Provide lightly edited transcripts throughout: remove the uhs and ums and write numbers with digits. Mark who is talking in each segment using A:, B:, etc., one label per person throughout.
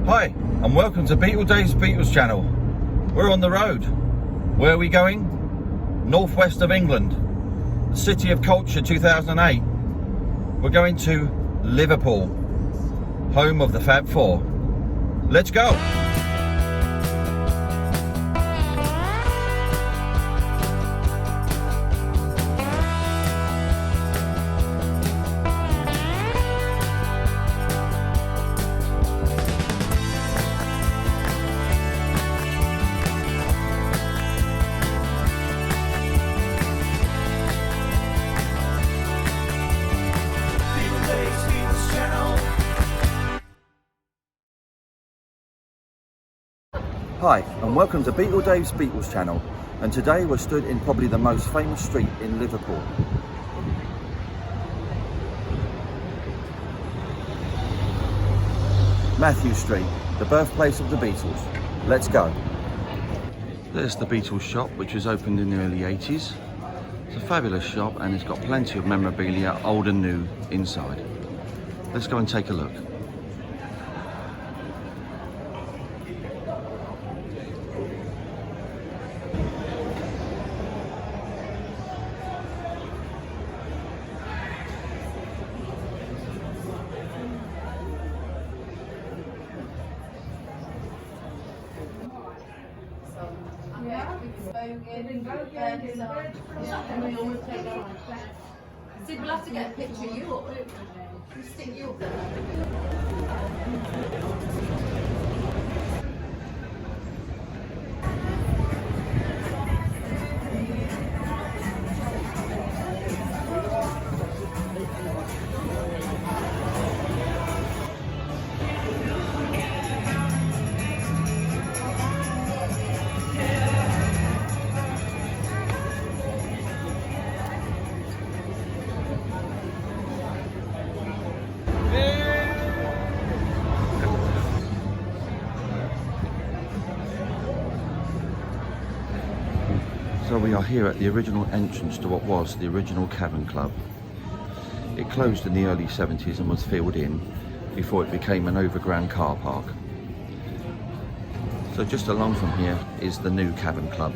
A: Hi, and welcome to Dave's Beatles channel. We're on the road. Where are we going? Northwest of England, the City of Culture 2008. We're going to Liverpool, home of the Fab Four. Let's go. Hi, and welcome to Dave's Beatles channel. And today we're stood in probably the most famous street in Liverpool. Matthew Street, the birthplace of the Beatles. Let's go. There's the Beatles shop, which was opened in the early 80s. It's a fabulous shop and it's got plenty of memorabilia, old and new, inside. Let's go and take a look.
B: See, we'll have to get a picture of you up. We'll stick you up there.
A: So we are here at the original entrance to what was the original Cavern Club. It closed in the early 70s and was filled in before it became an overground car park. So just along from here is the new Cavern Club.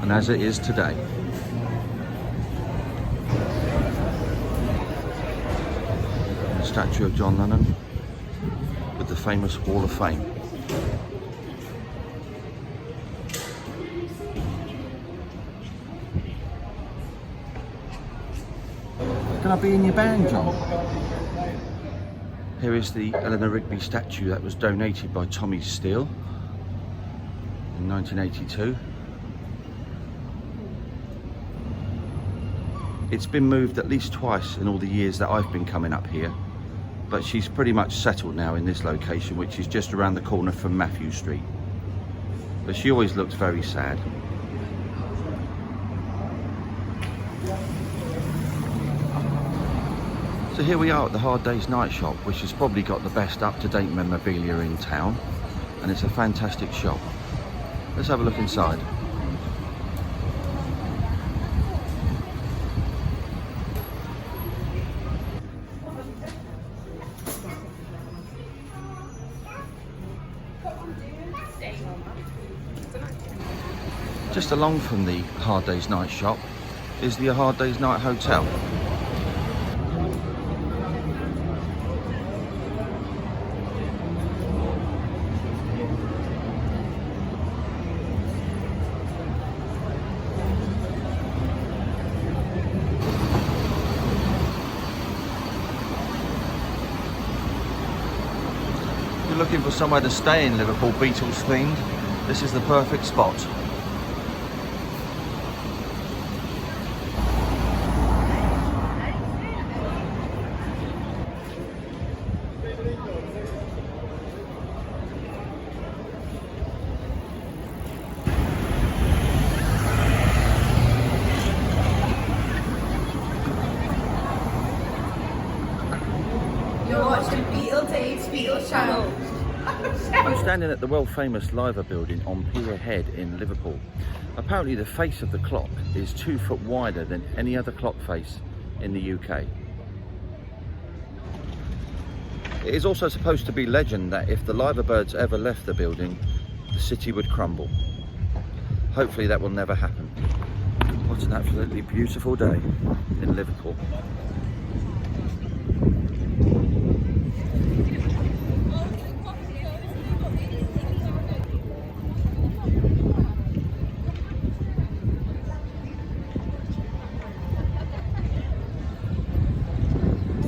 A: And as it is today. Statue of John Lennon with the famous Wall of Fame. Can I be in your band, John? Here is the Eleanor Rigby statue that was donated by Tommy Steele in 1982. It's been moved at least twice in all the years that I've been coming up here. But she's pretty much settled now in this location, which is just around the corner from Matthew Street. But she always looked very sad. So here we are at the Hard Day's Night shop, which has probably got the best up-to-date memorabilia in town. And it's a fantastic shop. Let's have a look inside. Just along from the Hard Day's Night shop is the Hard Day's Night Hotel. If you're looking for somewhere to stay in Liverpool, Beatles themed, this is the perfect spot.
B: You're watching Dave's Beatles channel.
A: I'm standing at the world famous Liver building on Pier Head in Liverpool. Apparently the face of the clock is 2 foot wider than any other clock face in the UK. It is also supposed to be legend that if the liver birds ever left the building, the city would crumble. Hopefully that will never happen. What an absolutely beautiful day in Liverpool.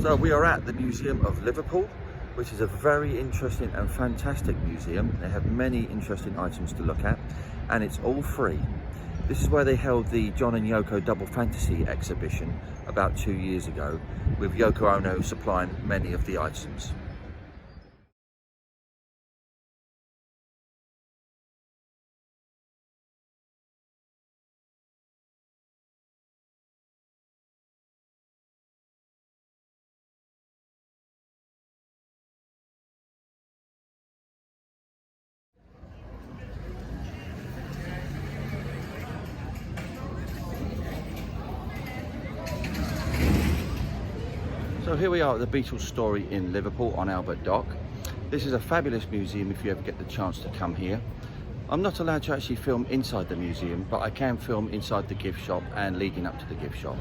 A: So we are at the Museum of Liverpool, which is a very interesting and fantastic museum. They have many interesting items to look at, and it's all free. This is where they held the John and Yoko Double Fantasy exhibition about 2 years ago, with Yoko Ono supplying many of the items. So here we are at the Beatles story in Liverpool on Albert Dock. This is a fabulous museum if you ever get the chance to come here. I'm not allowed to actually film inside the museum, but I can film inside the gift shop and leading up to the gift shop.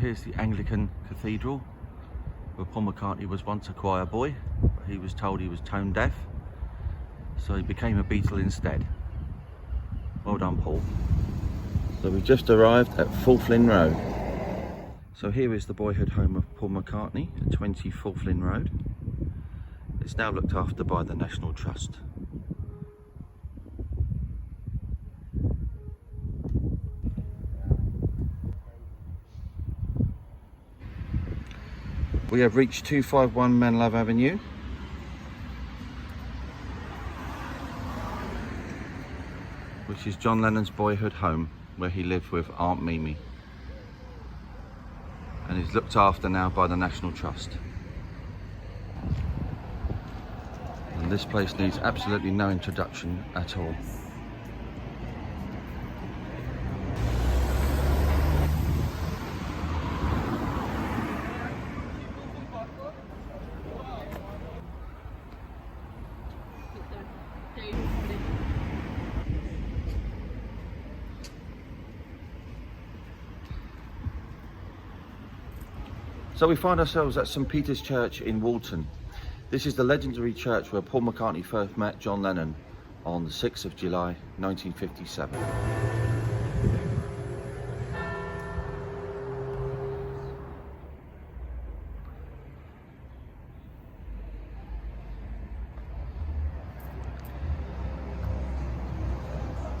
A: Here's the Anglican Cathedral, where Paul McCartney was once a choir boy, but he was told he was tone deaf, so he became a Beatle instead. Well done, Paul. So we just arrived at Fulflin Road. So here is the boyhood home of Paul McCartney at 20 Fulflin Road. It's now looked after by the National Trust. We have reached 251 Menlove Avenue. Which is John Lennon's boyhood home, where he lived with Aunt Mimi. And is looked after now by the National Trust. And this place needs absolutely no introduction at all. So we find ourselves at St Peter's Church in Walton. This is the legendary church where Paul McCartney first met John Lennon on the 6th of July 1957.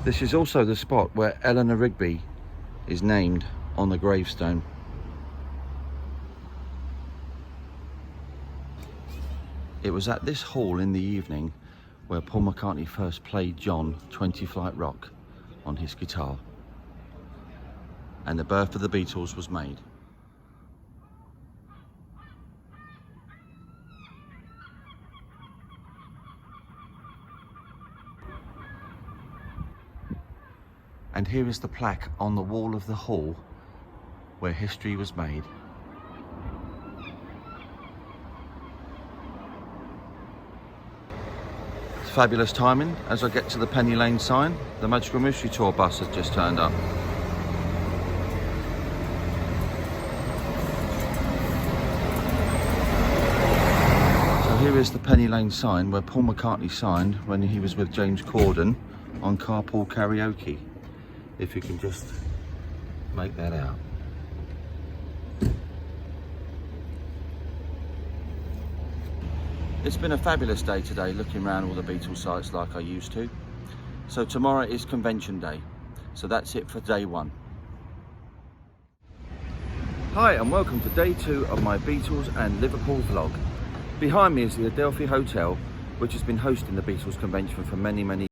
A: This is also the spot where Eleanor Rigby is named on the gravestone. It was at this hall in the evening where Paul McCartney first played John 20 Flight Rock on his guitar, and the birth of the Beatles was made. And here is the plaque on the wall of the hall where history was made. It's fabulous timing as I get to the Penny Lane sign. The Magical Mystery Tour bus has just turned up. Here is the Penny Lane sign where Paul McCartney signed when he was with James Corden on Carpool Karaoke. If you can just make that out. It's been a fabulous day today looking around all the Beatles sites like I used to. So tomorrow is convention day. So that's it for day one. Hi and welcome to day 2 of my Beatles and Liverpool vlog. Behind me is the Adelphi Hotel, which has been hosting the Beatles convention for many years.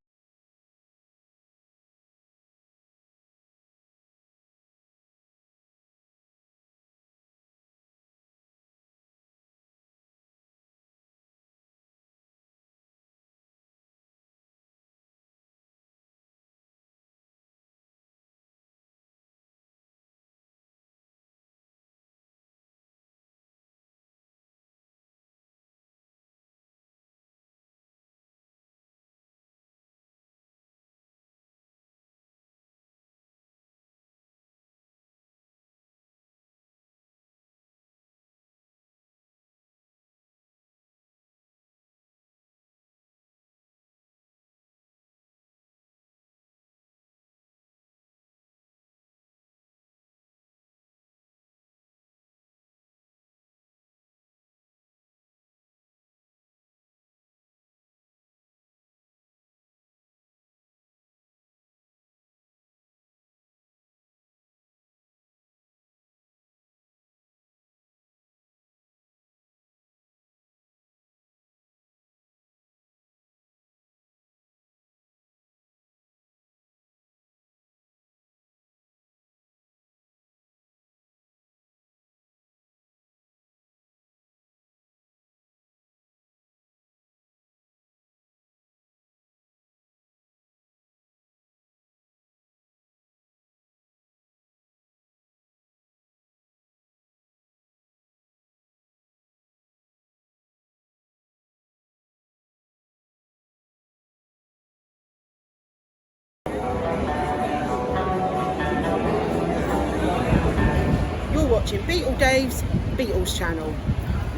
C: You're watching Beatle Dave's Beatles channel.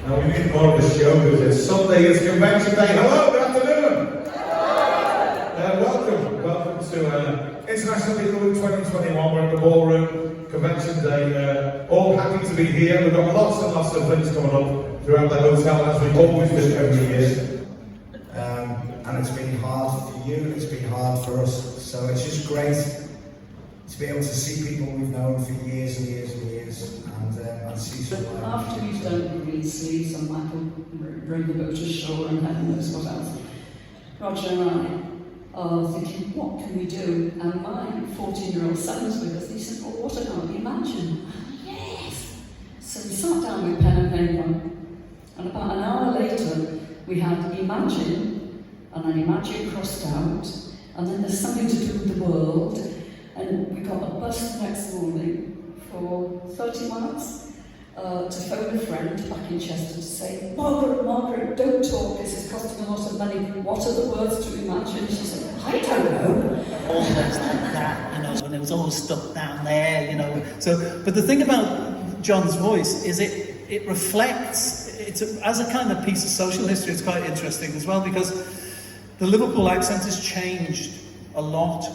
D: Now we need more of the show because it's Sunday, it's convention day. Hello, good afternoon. Welcome to International Beatle Week 2021. We're at the ballroom, convention day. All happy to be here. We've got lots and lots of things coming up throughout the hotel as we always do every year.
E: And it's been hard for you, it's been hard for us. So it's just great to be able to see people we've known for years and years and years, and see some.
F: After we've done the green sleeves and Michael bring the boat to shore and heaven knows what else, Roger and I are thinking, what can we do? And my 14-year-old son is with us, and he said, well, what about Imagine? Yes! So we sat down with pen and paper, and about an hour later we had Imagine, and then Imagine crossed out, and then there's something to do with the world, and we got a bus the next morning for 30 miles to phone a friend back in Chester to say, Margaret, don't talk, this is costing a lot of money, what are the words to Imagine? She said, I don't know.
G: Almost like that, you know, and it was all stuck down there, you know. So, but the thing about John's voice is it reflects, as a kind of piece of social history, it's quite interesting as well, because the Liverpool accent has changed a lot.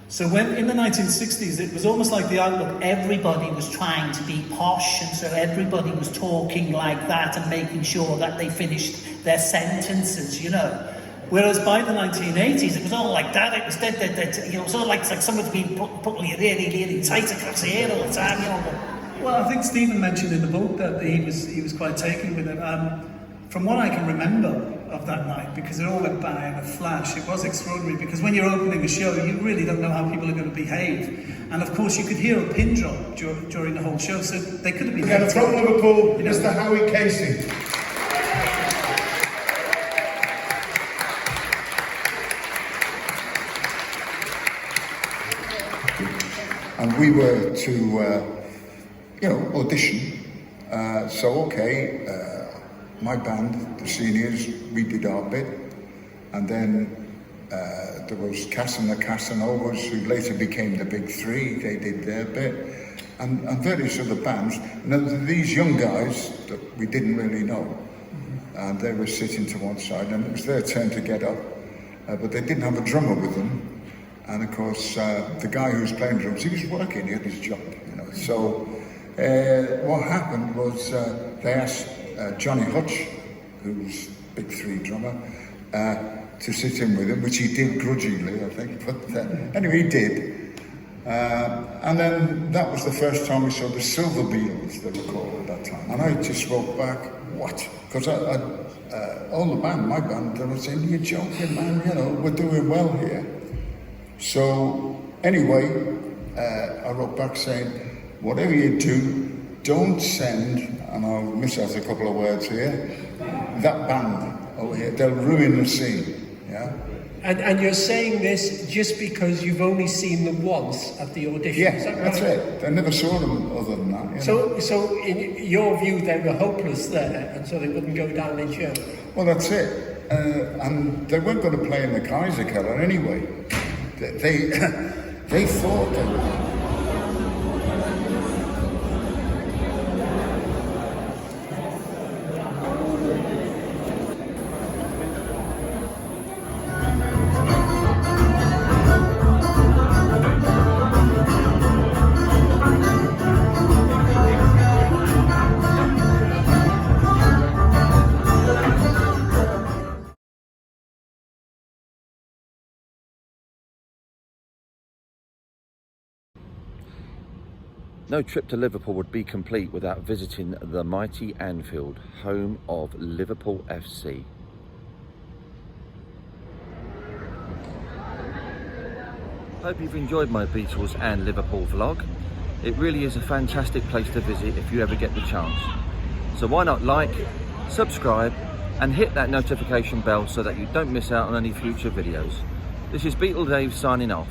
G: So when in the 1960s, it was almost like the outlook, everybody was trying to be posh, and so everybody was talking like that and making sure that they finished their sentences, you know. Whereas by the 1980s, it was all like that, it was dead, you know, it was all like someone's been put really tight across the ear all the time, you know.
H: Well, I think Stephen mentioned in the book that he was quite taken with it. From what I can remember of that night, because it all went by in a flash, it was extraordinary, because when you're opening a show, you really don't know how people are going to behave. And of course, you could hear a pin drop during the whole show, so they could have been...
D: Again, from Liverpool, Mr. Howie Casey.
I: And we were to audition. My band, the seniors, we did our bit, and then there was Cass and the Casanovas, who later became the Big Three. They did their bit, and various other bands. And there were these young guys that we didn't really know, and they were sitting to one side, and it was their turn to get up, but they didn't have a drummer with them. And of course, the guy who was playing drums, he was working, he had his job, So what happened was they asked Johnny Hutch, who's Big Three drummer, to sit in with him, which he did grudgingly, I think. But anyway, he did. And then that was the first time we saw the Silver Beatles, they were called at that time. And I just wrote back, what? Because all the band, my band, they were saying, you're joking, man, we're doing well here. So anyway, I wrote back saying, whatever you do, don't send, and I'll miss out a couple of words here, that band over here, they'll ruin the scene, yeah?
J: And you're saying this just because you've only seen them once at the audition?
I: Yeah,
J: is that
I: that's
J: right?
I: it. I never saw them other than that.
J: So in your view, they were hopeless there, and so they wouldn't go down in show?
I: Well, that's it. And they weren't going to play in the Kaiser Keller anyway. They thought they were.
A: No trip to Liverpool would be complete without visiting the mighty Anfield, home of Liverpool FC. Hope you've enjoyed my Beatles and Liverpool vlog. It really is a fantastic place to visit if you ever get the chance. So why not like, subscribe and hit that notification bell so that you don't miss out on any future videos. This is Beatle Dave signing off.